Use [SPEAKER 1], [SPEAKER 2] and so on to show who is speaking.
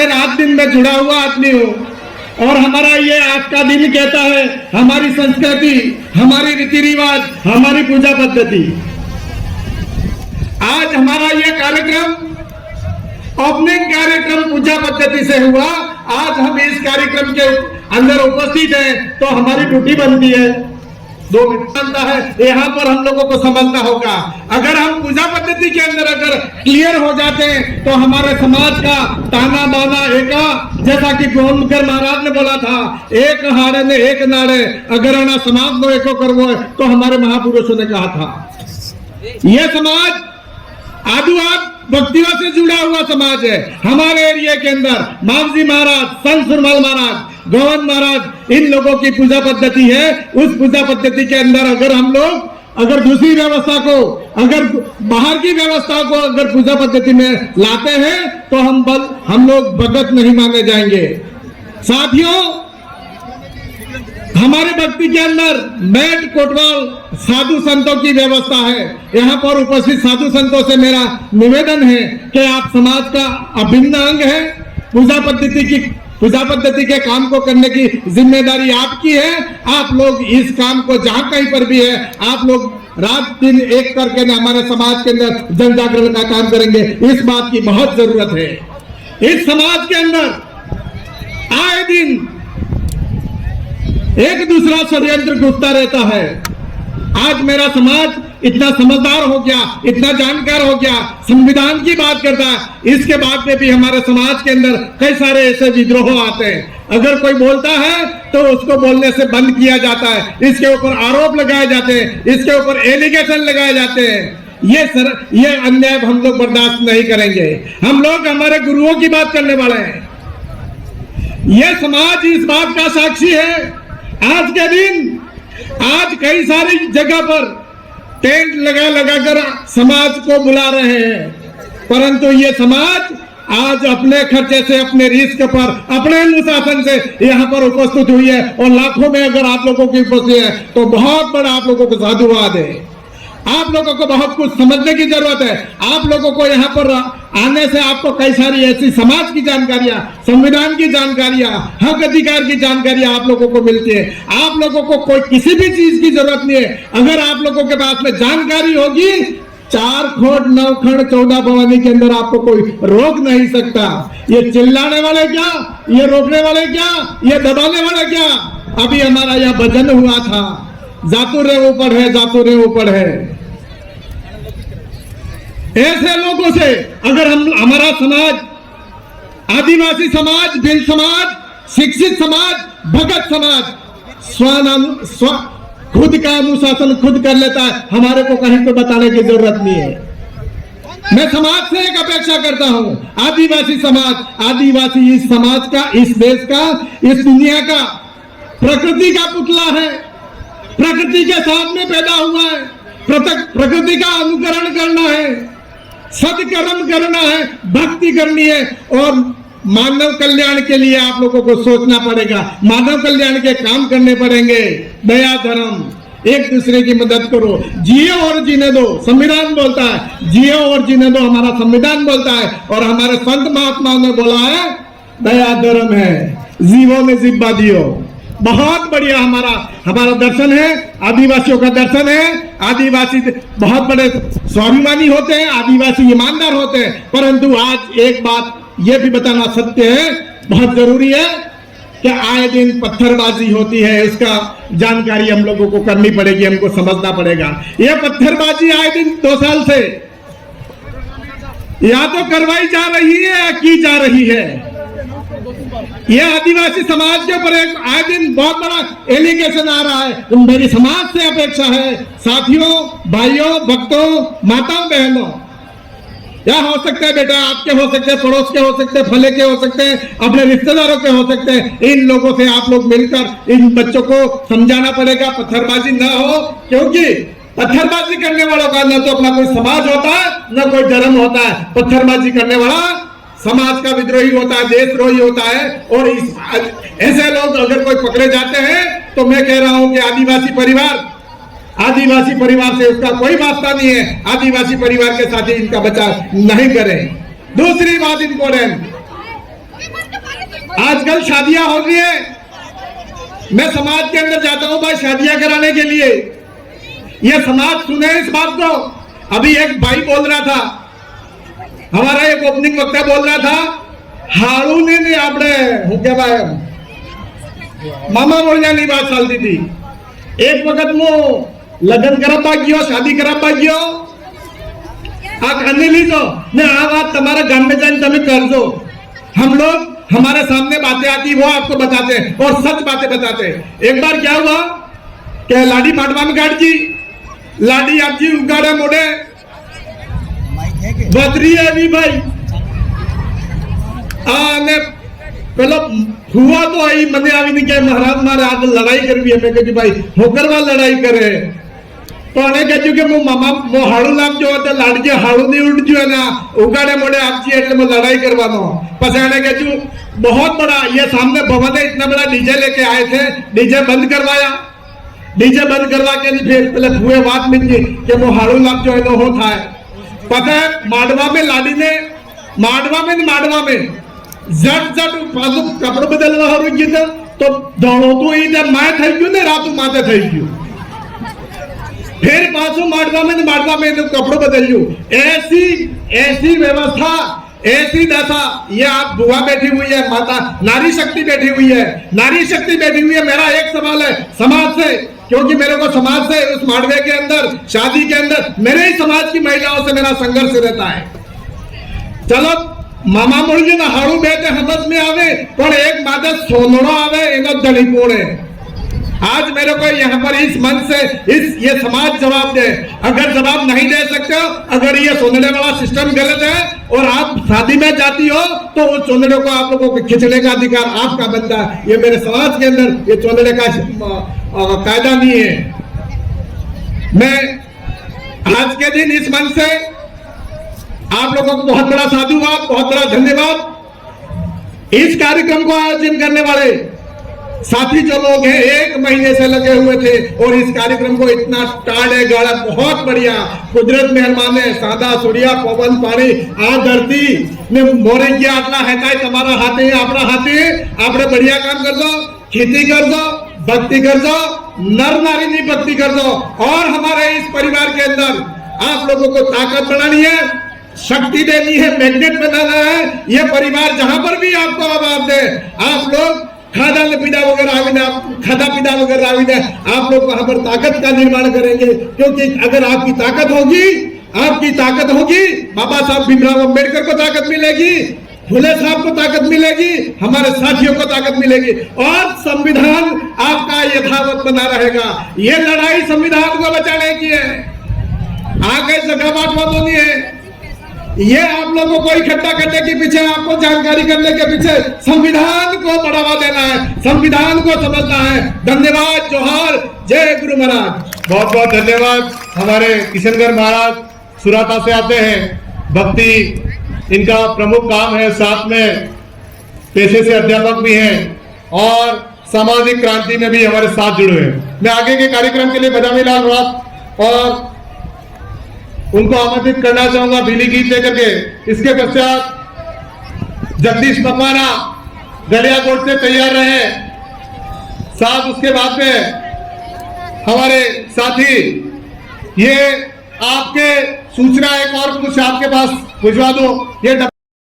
[SPEAKER 1] रात दिन में जुड़ा हुआ आदमी हूँ और हमारा ये आज का दिन कहता है हमारी संस्कृति, हमारी रीति रिवाज, हमारी पूजा पद्धति। आज हमारा ये कार्यक्रम ओपनिंग कार्यक्रम पूजा पद्धति से हुआ। आज हम इस कार्यक्रम के अंदर उपस्थित हैं तो हमारी ड्यूटी बनती है, 2 मिनट बनता है, यहाँ पर हम लोगों को समझना होगा। अगर हम पूजा पद्धति के अंदर अगर क्लियर हो जाते हैं तो हमारे समाज का ताना बाना एका, जैसा कि गोविंद महाराज ने बोला था, एक हाड़े ने एक नाड़े अगर आना समाज को एको करवो, तो हमारे महापुरुषों ने कहा था। यह समाज आदिवासी भक्तियों से जुड़ा हुआ समाज है। हमारे एरिया के अंदर मामजी महाराज, संत सुरमल महाराज, गोविंद महाराज, इन लोगों की पूजा पद्धति है। उस पूजा पद्धति के अंदर अगर हम लोग अगर दूसरी व्यवस्था को, अगर बाहर की व्यवस्था को अगर पूजा पद्धति में लाते हैं तो हम लोग भगत नहीं माने जाएंगे। साथियों, हमारे भक्ति के अंदर मेट कोटवाल साधु संतों की व्यवस्था है। यहाँ पर उपस्थित साधु संतों से मेरा निवेदन है कि आप समाज का अभिन्न अंग है। पूजा पद्धति के काम को करने की जिम्मेदारी आपकी है। आप लोग इस काम को जहां कहीं पर भी है, आप लोग रात दिन एक करके हमारे समाज के अंदर जन जागरण का काम करेंगे। इस बात की बहुत जरूरत है। इस समाज के अंदर आए दिन एक दूसरा षड्यंत्र घुसता रहता है। आज मेरा समाज इतना समझदार हो गया, इतना जानकार हो गया, संविधान की बात करता है। इसके बाद में भी हमारे समाज के अंदर कई सारे ऐसे विद्रोह आते हैं। अगर कोई बोलता है तो उसको बोलने से बंद किया जाता है, इसके ऊपर आरोप लगाए जाते हैं, इसके ऊपर एलिगेशन लगाए जाते हैं। ये अन्याय हम लोग बर्दाश्त नहीं करेंगे। हम लोग हमारे गुरुओं की बात करने वाले हैं। यह समाज इस बात का साक्षी है। आज के दिन आज कई सारी जगह पर टेंट लगा कर समाज को बुला रहे हैं, परंतु ये समाज आज अपने खर्चे से, अपने रिस्क पर, अपने अनुशासन से यहाँ पर उपस्थित हुई है और लाखों में अगर आप लोगों की उपस्थिति है तो बहुत बड़ा आप लोगों को साधुवाद है। आप लोगों को बहुत कुछ समझने की जरूरत है। आप लोगों को यहाँ पर आने से आपको कई सारी ऐसी समाज की जानकारियां, संविधान की जानकारियां, हक अधिकार की जानकारियां आप लोगों को मिलती है। आप लोगों को कोई किसी भी चीज की जरूरत नहीं है। अगर आप लोगों के पास में जानकारी होगी, 4 खोट 9 खंड 14 भवानी के अंदर आपको कोई रोक नहीं सकता। ये चिल्लाने वाले क्या, ये रोकने वाले क्या, ये दबाने वाले क्या। अभी हमारा यह भजन हुआ था, जातु रे ऊपर है, जातु रे ऊपर है। ऐसे लोगों से अगर हमारा समाज, आदिवासी समाज, भिल समाज, शिक्षित समाज, भगत समाज खुद का अनुशासन खुद कर लेता है, हमारे को कहीं को बताने की जरूरत नहीं है। मैं समाज से एक अपेक्षा करता हूं, आदिवासी समाज, आदिवासी इस समाज का, इस देश का, इस दुनिया का प्रकृति का पुतला है। प्रकृति के साथ में पैदा हुआ है। प्रकृति का अनुकरण करना है, सत्कर्म करना है, भक्ति करनी है और मानव कल्याण के लिए आप लोगों को सोचना पड़ेगा। मानव कल्याण के काम करने पड़ेंगे। दया, धर्म, एक दूसरे की मदद करो, जियो और जीने दो, संविधान बोलता है। जियो और जीने दो, हमारा संविधान बोलता है और हमारे संत महात्माओं ने बोला है, दया धर्म है, जीवो में जिब्बा दियो। बहुत बढ़िया हमारा दर्शन है, आदिवासियों का दर्शन है। आदिवासी बहुत बड़े स्वाभिमानी होते हैं, आदिवासी ईमानदार होते हैं, परंतु आज एक बात यह भी बताना सत्य है, बहुत जरूरी है कि आए दिन पत्थरबाजी होती है। इसका जानकारी हम लोगों को करनी पड़ेगी, हमको समझना पड़ेगा। यह पत्थरबाजी आए दिन 2 साल से या तो करवाई जा रही है या की जा रही है। यह आदिवासी समाज के ऊपर एक आए दिन बहुत बड़ा एलिगेशन आ रहा है। तो मेरी समाज से अपेक्षा है, साथियों, भाइयों, भक्तों, माताओं, बहनों, या हो सकते हैं बेटा आपके, हो सकते हैं पड़ोस के, हो सकते हैं फले के, हो सकते हैं अपने रिश्तेदारों के, हो सकते हैं। इन लोगों से आप लोग मिलकर इन बच्चों को समझाना पड़ेगा, पत्थरबाजी न हो। क्योंकि पत्थरबाजी करने वालों का न तो अपना कोई समाज होता है, न कोई धर्म होता है। पत्थरबाजी करने वाला समाज का विद्रोही होता है, देशद्रोही होता है। और ऐसे लोग अगर कोई पकड़े जाते हैं तो मैं कह रहा हूं कि आदिवासी परिवार से उसका कोई वास्ता नहीं है। आदिवासी परिवार के साथ ही इनका बचाव नहीं करें। दूसरी बात इंपॉर्टेंट, आजकल शादियां हो रही है, मैं समाज के अंदर जाता हूं भाई शादियां कराने के लिए, यह समाज सुने इस बात को। अभी एक भाई बोल रहा था, हमारा एक ओपनिंग वक्ता बोल रहा था, हाड़ू ने आपने હું કહેવાય મામા મોળિયાની વાત ચાલતી હતી। એક વખત હું લગ્ન કરાવવા ગયો, શાદી કરાવવા ગયો, આ કાને લીધો ને આ વાત તમારા ગામ में जाने તમે करजो। हम लोग हमारे सामने बातें आती वो आपको बताते हैं और सच बातें बताते हैं। एक बार क्या हुआ कि लाडी माडवा में गाड़ जी, लाडी आप जी उगाड़े मोड़े बदरी है भी भाई ने પેલો હુआ तो आई મને આવીને કે મહારાજ મારે આજ લડાઈ કરવી है। मैं कहती भाई होकरवा लड़ाई करे तो अने कहती कि मो मामा मो हाड़ू लावजो तो लाडजे हाड़ू नहीं उड़जो ना उगाड़े मोड़े आपजी એટલે मैं लड़ाई करवानो। પછી अने कहती बहुत बड़ा ये सामने भवन है, इतना बड़ा डीजे लेके आए थे, डीजे बंद करवाया, डीजे बंद करवा के फिर पहले हुए बात मिली कि मो हाड़ू लावजो एनो हो थाय। पता है माडवा में लाडी ने माडवा में झट पाछું કપડું બદલવા હારું ગયું તો દોડતું એ માય થઈ ગયું ને રાતું માથે થઈ ગયું। फिर पाछું माडवा में कपड़ों बदल्યું। ऐसी व्यवस्था, ऐसी दशा, ये आप बुआ बैठी हुई है, माता नारी शक्ति बैठी हुई है, नारी शक्ति बैठी हुई है। मेरा एक सवाल है समाज से, क्योंकि मेरे को समाज से उस माडवे के अंदर शादी के अंदर मेरे ही समाज की महिलाओं से मेरा संघर्ष रहता है। चलो मामा मोड़ी ना हाड़ू बेटे हमस में आवे पर एक माता सोनड़ो आवे एनो धनी कोण है। आज मेरे को यहाँ पर इस मन से ये समाज जवाब दे। अगर जवाब नहीं दे सकते हो, अगर ये सोनड़े वाला सिस्टम गलत है और आप शादी में जाती हो तो उस सोनड़े को आप लोगों को खींचने का अधिकार आपका बनता है। ये मेरे समाज के अंदर ये सोनड़े का कायदा नहीं है। मैं आज के दिन इस मन से आप लोगों को बहुत बड़ा साधुवाद, बहुत बड़ा धन्यवाद। इस कार्यक्रम को आयोजन करने वाले साथी जो लोग हैं 1 महीने से लगे हुए थे और इस कार्यक्रम को इतना टाड़े गाड़ा बहुत बढ़िया कुदरत मेहरबान है। सादा सूर्या पवन पानी आ धरती ने मोरे किया आटला है तुम्हारा हाथे अपना हाथे आपने बढ़िया काम कर दो, खेती कर दो, भक्ति कर दो, नर नारी की भक्ति कर दो और हमारे इस परिवार के अंदर आप लोगों को ताकत बढ़ानी है, शक्ति देनी है, मैग्नेट बनाना है। ये परिवार जहां पर भी आपको आवाज दे, आप लोग खादा पीड़ा वगैरह आविने आप लोग वहां पर ताकत का निर्माण करेंगे। क्योंकि अगर आपकी ताकत होगी बाबा साहब भीमराव अंबेडकर को ताकत मिलेगी, फुले साहब को ताकत मिलेगी, हमारे साथियों को ताकत मिलेगी और संविधान आपका यथावत बना रहेगा। ये लड़ाई संविधान को बचाने की है, आगे जगह बांटवा नहीं है। ये आप लोगों को इकट्ठा करने के पीछे, आपको जानकारी करने के पीछे संविधान को बढ़ावा देना है, संविधान को समझना है। धन्यवाद, जोहार, जय गुरु महाराज।
[SPEAKER 2] बहुत बहुत धन्यवाद। हमारे किशनगढ़ महाराज सुराता से आते हैं, भक्ति इनका प्रमुख काम है, साथ में पेशे से अध्यापक भी हैं और सामाजिक क्रांति में भी हमारे साथ जुड़े हैं। मैं आगे के कार्यक्रम के लिए बदामी लाल रात और उनको आमंत्रित करना चाहूंगा भीली गीत लेकर के। इसके पश्चात जगदीश मकवाना गलियाकोट से तैयार रहे, साथ उसके बाद में हमारे साथी ये आपके सूचना एक और कुछ आपके पास भिजवा दो, ये